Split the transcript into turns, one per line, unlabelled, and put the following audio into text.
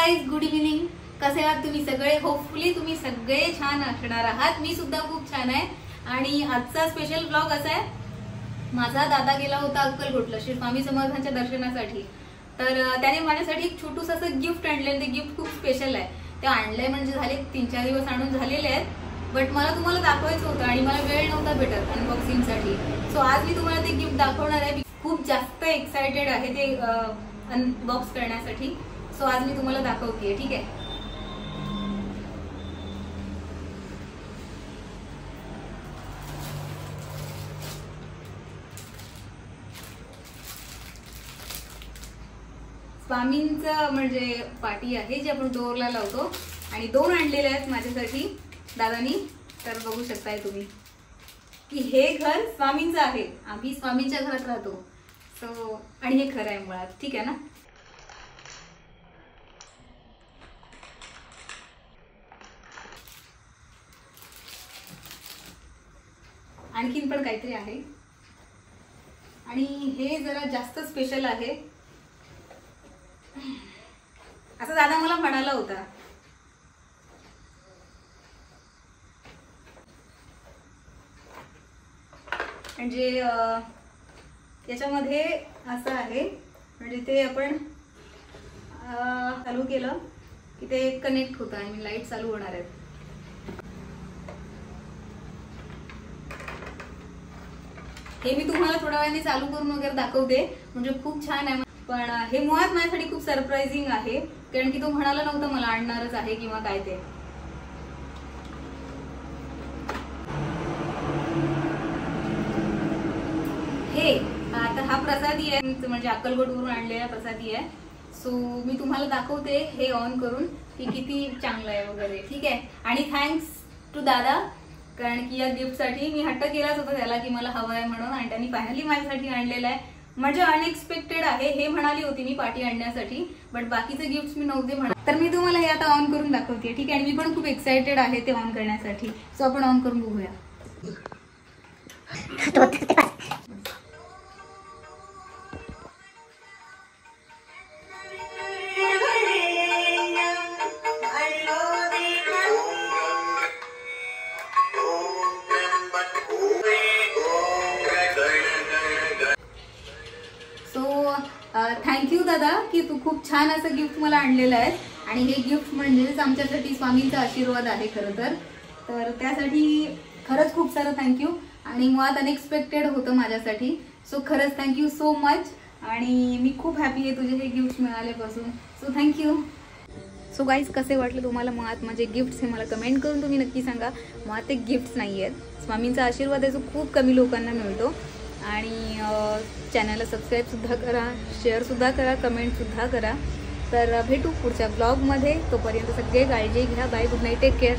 Guys, good evening. कसे आहात तुम्ही सगळे? होपफुली तुम्ही सगळे छान असणार आहात. मी सुद्धा खूप छान आहे. आणि आजचा स्पेशल ब्लॉग असा आहे, माझा दादा गेला होता अक्कलकोटला श्री स्वामी समर्थांच्या दर्शनासाठी. तर त्याने माझ्यासाठी एक छोटूस असं गिफ्ट आणले. ते गिफ्ट खूप स्पेशल आहे. ते आणलंय म्हणजे झाले 3-4 दिवस आणून झालेले आहेत, बट मला तुम्हाला दाखवायचं होतं आणि मला वेळ नव्हता भेटत अनबॉक्सिंगसाठी. सो आज मी तुम्हाला ते गिफ्ट दाखवणार आहे. खूप जास्त एक्साइटेड आहे ते अनबॉक्स करण्यासाठी. सो आज मी तुम्हाला दाखवतेय, ठीक आहे? स्वामींचं म्हणजे पाटी आहे जी आपण डोअरला लावतो, आणि 2 आणलेले आहेत माझ्यासाठी दादानी. तर बघू शकताय तुम्ही की हे घर स्वामींचं आहे. आम्ही स्वामींच्या घरात राहतो. सो आणि हे खरं आहे मुळात, ठीक आहे ना? आणखीन पण काहीतरी आहे, आणि हे जरा जास्त स्पेशल आहे असं दादा मला म्हणाला होता. म्हणजे याच्यामध्ये असं आहे, म्हणजे ते आपण चालू केलं की ते कनेक्ट होतं आणि लाईट चालू होणार आहेत. हे मी तुम्हाला थोड्या वेळाने चालू करून वगैरे दाखवते. म्हणजे खूप छान आहे. पण हे मुळात माझ्यासाठी खूप सरप्राइझिंग आहे, कारण की तो म्हणाला नव्हता मला आणणारच आहे किंवा काय ते. हे आता हा प्रसादी आहे, म्हणजे अक्कलकोटवरून आणलेला प्रसादी आहे. सो मी तुम्हाला दाखवते हे ऑन करून की किती चांगलं आहे वगैरे, ठीक आहे? आणि थँक्स टू दादा, कारण की या गिफ्टसाठी मी हट्ट केलाच होता त्याला की मला हवं आहे म्हणून, आणि त्यांनी फायनली माझ्यासाठी आणलेलं आहे. म्हणजे अनएक्सपेक्टेड आहे. हे म्हणाली होती मी पार्टी आणण्यासाठी, बट बाकीचे गिफ्ट्स मी नव्हते म्हणा. तर मी तुम्हाला हे आता ऑन करून दाखवते, ठीक आहे? आणि मी पण खूप एक्साइटेड आहे ते ऑन करण्यासाठी. सो आपण ऑन करून बघूया. थँक्यू दादा की तू खूप छान असं गिफ्ट मला आणलेलं आहे. आणि हे गिफ्ट म्हणजेच आमच्यासाठी स्वामींचा आशीर्वाद आहे खरं तर त्यासाठी खरंच खूप सारं थँक्यू. आणि मुळात अनएक्सपेक्टेड होतं माझ्यासाठी. सो खरंच थँक्यू सो मच. आणि मी खूप हॅपी आहे तुझे हे गिफ्ट मिळाल्यापासून. So thank you. सो गाईज, कसे वाटले तुम्हाला मुळात माझे गिफ्ट्स हे मला कमेंट करून तुम्ही नक्की सांगा. मुळात ते गिफ्ट्स नाही आहेत, स्वामींचा आशीर्वाद आहे जो खूप कमी लोकांना मिळतो. आणि चॅनलला सबस्क्राईबसुद्धा करा, शेअरसुद्धा करा, कमेंटसुद्धा करा. तर भेटू पुढच्या ब्लॉगमध्ये. तोपर्यंत सगळे काळजी घ्या. Bye, good night, take care.